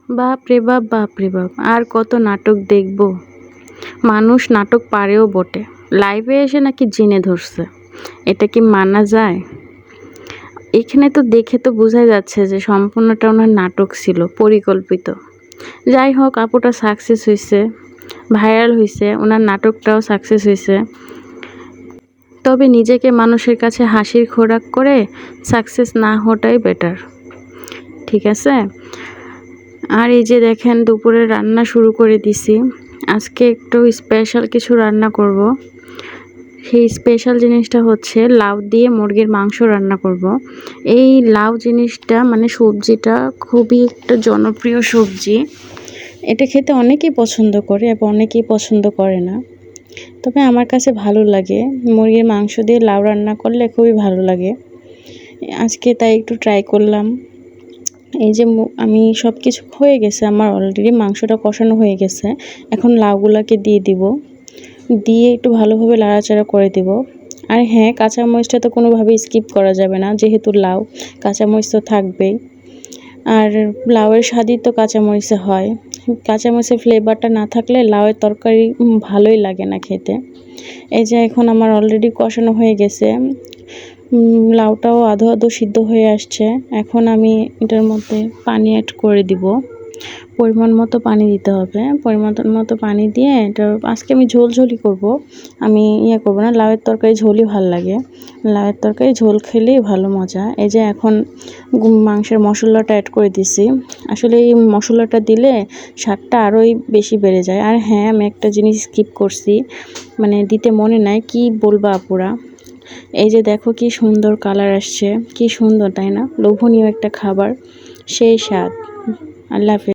বাপ রে বাপ, বাপ রে বাপ, আর কত নাটক দেখব। মানুষ নাটক পারেও বটে, লাইভে এসে নাকি জিনে ধরছে। এটা কি মানা যায়? এখানে তো দেখে তো বোঝাই যাচ্ছে যে সম্পূর্ণটা ওনার নাটক ছিল, পরিকল্পিত। যাই হোক, আপুটা সাকসেস হয়েছে, ভাইরাল হয়েছে, ওনার নাটকটাও সাকসেস হয়েছে। তবে নিজেকে মানুষের কাছে হাসির খোরাক করে সাকসেস না হওয়াটাই বেটার, ঠিক আছে? আর এই যে দেখেন, দুপুরে রান্না শুরু করে দিছি। আজকে একটু স্পেশাল কিছু রান্না করব। সেই স্পেশাল জিনিসটা হচ্ছে লাউ দিয়ে মুরগির মাংস রান্না করব। এই লাউ জিনিসটা মানে সবজিটা খুবই একটা জনপ্রিয় সবজি। এটা খেতে অনেকেই পছন্দ করে এবং অনেকেই পছন্দ করে না, তবে আমার কাছে ভালো লাগে। মুরগির মাংস দিয়ে লাউ রান্না করলে খুবই ভালো লাগে। আজকে তাই একটু ট্রাই করলাম। এই যে আমি সব কিছু হয়ে গেছে, আমার অলরেডি মাংসটা কষানো হয়ে গেছে। এখন লাউগুলাকে দিয়ে দিব, দিয়ে একটু ভালোভাবে নাড়াচাড়া করে দিব। আর হ্যাঁ, কাঁচামরিচটা তো কোনোভাবেই স্কিপ করা যাবে না, যেহেতু লাউ, কাঁচামরিচ তো থাকবেই। আর লাউয়ের স্বাদই তো কাঁচামরিচে হয়। কাঁচামরিচের ফ্লেভারটা না থাকলে লাউয়ের তরকারি ভালোই লাগে না খেতে। এই যে এখন আমার অলরেডি কষানো হয়ে গেছে, লাউটাও আধো আধো সিদ্ধ হয়ে আসছে। এখন আমি এটার মধ্যে পানি অ্যাড করে দিব। পরিমাণ মতো পানি দিতে হবে। পরিমাণ মতো পানি দিয়ে এটা আজকে আমি ঝোলঝোলই করব। আমি করব না, লাউয়ের তরকারি ঝোলই ভালো লাগে। লাউয়ের তরকারি ঝোল খেলেই ভালো মজা। এই যে এখন মাংসের মশলাটা অ্যাড করে দিছি। আসলে এই মশলাটা দিলে স্বাদটা আরোই বেশি বেড়ে যায়। আর হ্যাঁ, আমি একটা জিনিস স্কিপ করছি, মানে দিতে মনে নাই, কি বলবা আপুরা। এই যে দেখো কি সুন্দর কালার আসছে, কি সুন্দর, তাই না? লোভনীয় একটা খাবার, সেই স্বাদ। আল্লাহ হাফেজ।